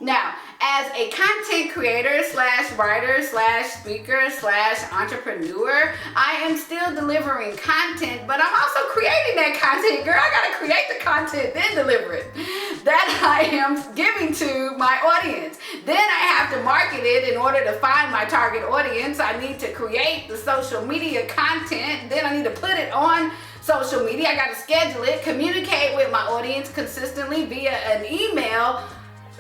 Now, as a content creator slash writer slash speaker slash entrepreneur, I am still delivering content, but I'm also creating that content. Girl, I gotta create the content, then deliver it. That I am giving to my audience. Then I have to market it in order to find my target audience. I need to create the social media content. Then I need to put it on social media. I gotta schedule it, communicate with my audience consistently via an email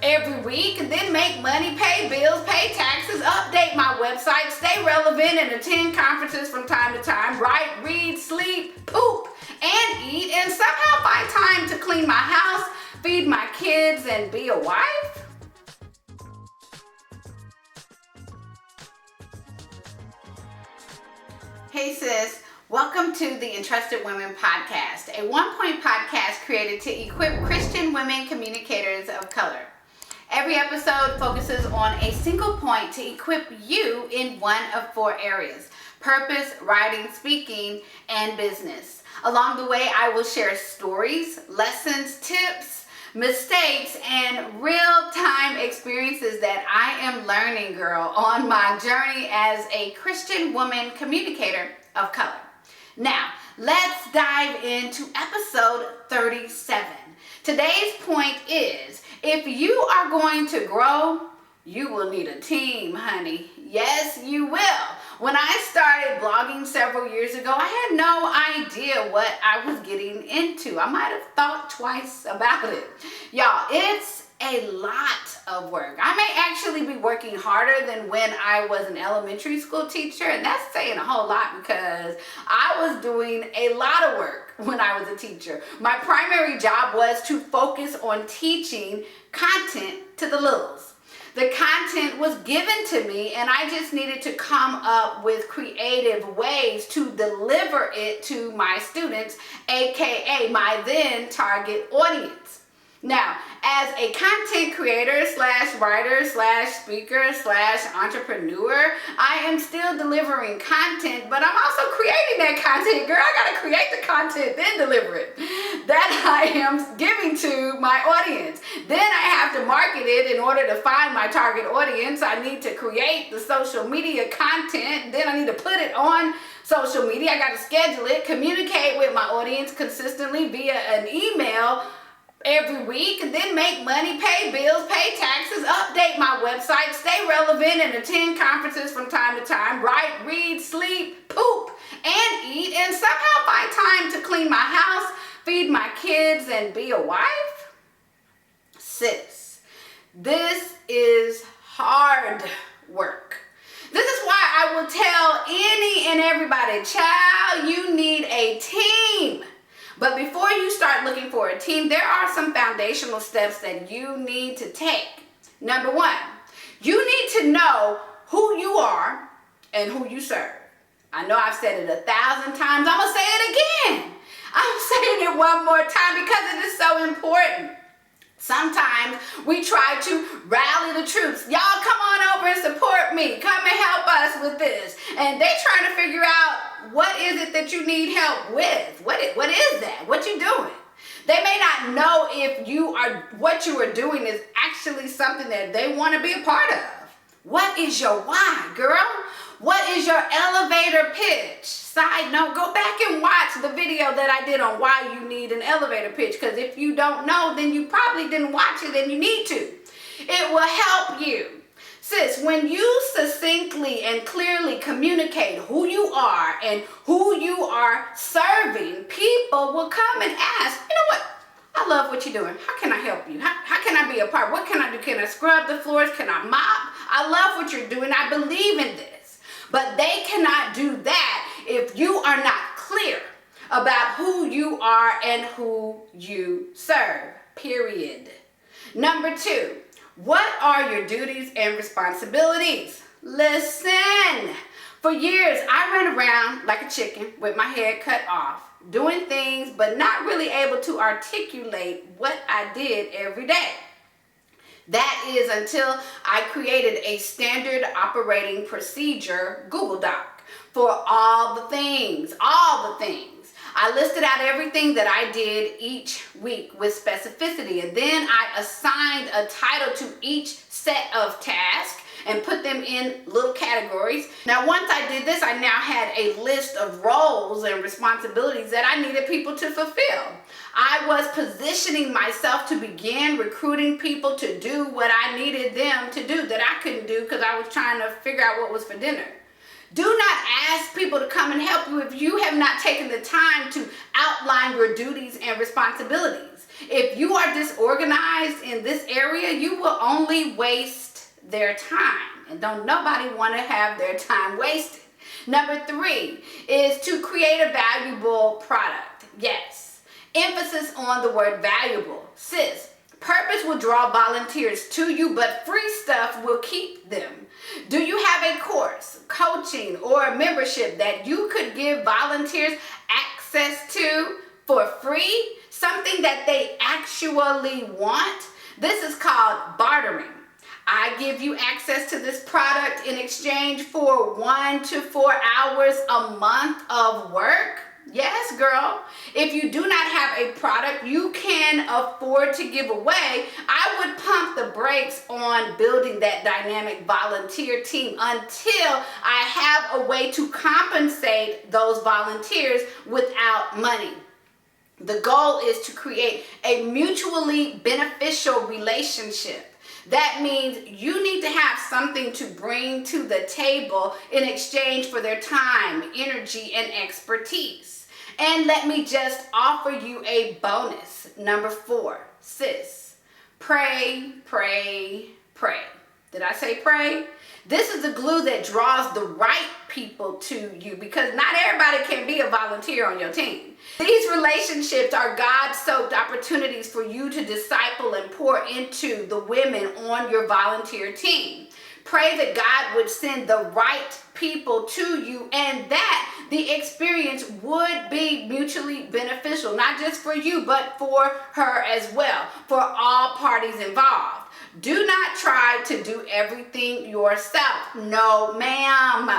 every week, and then make money, pay bills, pay taxes, update my website, stay relevant, and attend conferences from time to time, write, read, sleep, poop, and eat, and somehow find time to clean my house, feed my kids, and be a wife? Hey sis, welcome to the Entrusted Women podcast, a one-point podcast created to equip Christian women communicators of color. Every episode focuses on a single point to equip you in one of 4 areas: purpose, writing, speaking, and business. Along the way, I will share stories, lessons, tips, mistakes, and real-time experiences that I am learning, girl, on my journey as a Christian woman communicator of color. Now, let's dive into episode 37. Today's point is, if you are going to grow, you will need a team, honey. Yes, you will. When I started blogging several years ago, I had no idea what I was getting into. I might have thought twice about it. Y'all, it's a lot of work. I may actually be working harder than when I was an elementary school teacher, and that's saying a whole lot because I was doing a lot of work when I was a teacher. My primary job was to focus on teaching content to the littles. The content was given to me, and I just needed to come up with creative ways to deliver it to my students, aka my then target audience. Now, as a content creator slash writer slash speaker slash entrepreneur, I am still delivering content, but I'm also creating that content. Girl, I gotta create the content, then deliver it. That I am giving to my audience. Then I have to market it in order to find my target audience. I need to create the social media content. Then I need to put it on social media. I gotta schedule it, communicate with my audience consistently via an email every week, and then make money, pay bills, pay taxes, update my website, stay relevant, and attend conferences from time to time, write, read, sleep, poop, and eat, and somehow find time to clean my house, feed my kids, and be a wife? Sis, this is hard work. This is why I will tell any and everybody, child, you need a team. But before you start looking for a team, there are some foundational steps that you need to take. Number 1, you need to know who you are and who you serve. I know I've said it 1,000 times. I'm going to say it again. I'm saying it one more time because it is so important. Sometimes we try to rally the troops. Y'all come on over and support me. Come and help us with this. And they trying to figure out, what is it that you need help with? What is that? What you doing? They may not know if what you are doing is actually something that they want to be a part of. What is your why, girl? What is your elevator pitch? Side note, go back and watch the video that I did on why you need an elevator pitch, because if you don't know, then you probably didn't watch it and you need to. It will help you. Sis, when you succinctly and clearly communicate who you are and who you are serving, people will come and ask, you know what? I love what you're doing. How can I help you? How can I be a part? What can I do? Can I scrub the floors? Can I mop? I love what you're doing. I believe in this. But they cannot do that if you are not clear about who you are and who you serve, period. Number 2, what are your duties and responsibilities? Listen, for years I ran around like a chicken with my head cut off, doing things but not really able to articulate what I did every day. That is until I created a standard operating procedure Google Doc for all the things. I listed out everything that I did each week with specificity, and then I assigned a title to each set of tasks and put them in little categories. Now, once I did this, I now had a list of roles and responsibilities that I needed people to fulfill. I was positioning myself to begin recruiting people to do what I needed them to do that I couldn't do because I was trying to figure out what was for dinner. Do not ask people to come and help you if you have not taken the time to outline your duties and responsibilities. If you are disorganized in this area, you will only waste their time, and don't nobody want to have their time wasted. Number 3 is to create a valuable product. Yes, emphasis on the word valuable. Sis, purpose will draw volunteers to you, but free stuff will keep them. Do you have a course, coaching, or a membership that you could give volunteers access to for free? Something that they actually want? This is called bartering. I give you access to this product in exchange for 1 to 4 hours a month of work. Yes, girl. If you do not have a product you can afford to give away, I would pump the brakes on building that dynamic volunteer team until I have a way to compensate those volunteers without money. The goal is to create a mutually beneficial relationship. That means you need to have something to bring to the table in exchange for their time, energy, and expertise. And let me just offer you a bonus. Number 4, sis, pray, pray, pray. Did I say pray? This is the glue that draws the right people to you, because not everybody can be a volunteer on your team. These relationships are God-soaked opportunities for you to disciple and pour into the women on your volunteer team. Pray that God would send the right people to you and that the experience would be mutually beneficial, not just for you, but for her as well, for all parties involved. Do not try to do everything yourself. No, ma'am.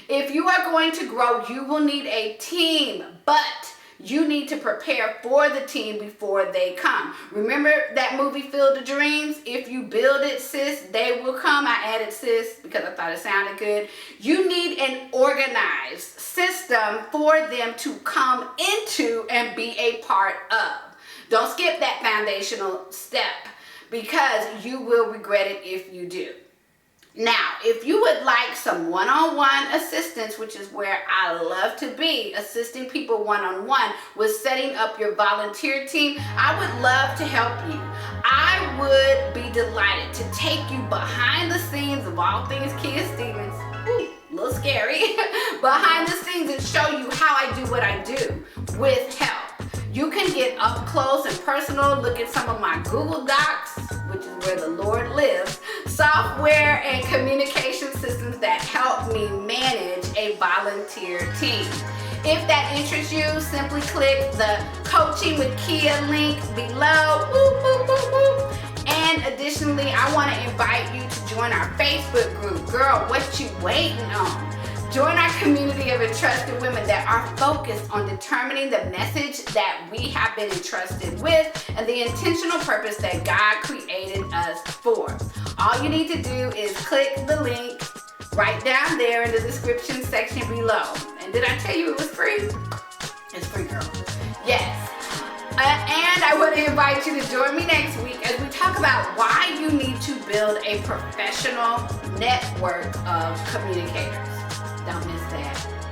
If you are going to grow, you will need a team, but you need to prepare for the team before they come. Remember that movie Field of Dreams? If you build it, sis, they will come. I added sis because I thought it sounded good. You need an organized system for them to come into and be a part of. Don't skip that foundational step, because you will regret it if you do. Now, if you would like some one-on-one assistance, which is where I love to be, assisting people one-on-one with setting up your volunteer team, I would love to help you. I would be delighted to take you behind the scenes of all things Kia Stevens. Ooh, a little scary. Behind the scenes and show you how I do what I do with help. You can get up close and personal, look at some of my Google Docs, which is where the Lord lives, software and communication systems that help me manage a volunteer team. If that interests you, simply click the Coaching with Kia link below. Woo, woo, woo, woo. And additionally, I want to invite you to join our Facebook group. Girl, what you waiting on? Join our community of entrusted women that are focused on determining the message that we have been entrusted with and the intentional purpose that God created us for. All you need to do is click the link right down there in the description section below. And did I tell you it was free? It's free, girl. Yes. And I want to invite you to join me next week as we talk about why you need to build a professional network of communicators. Don't miss that.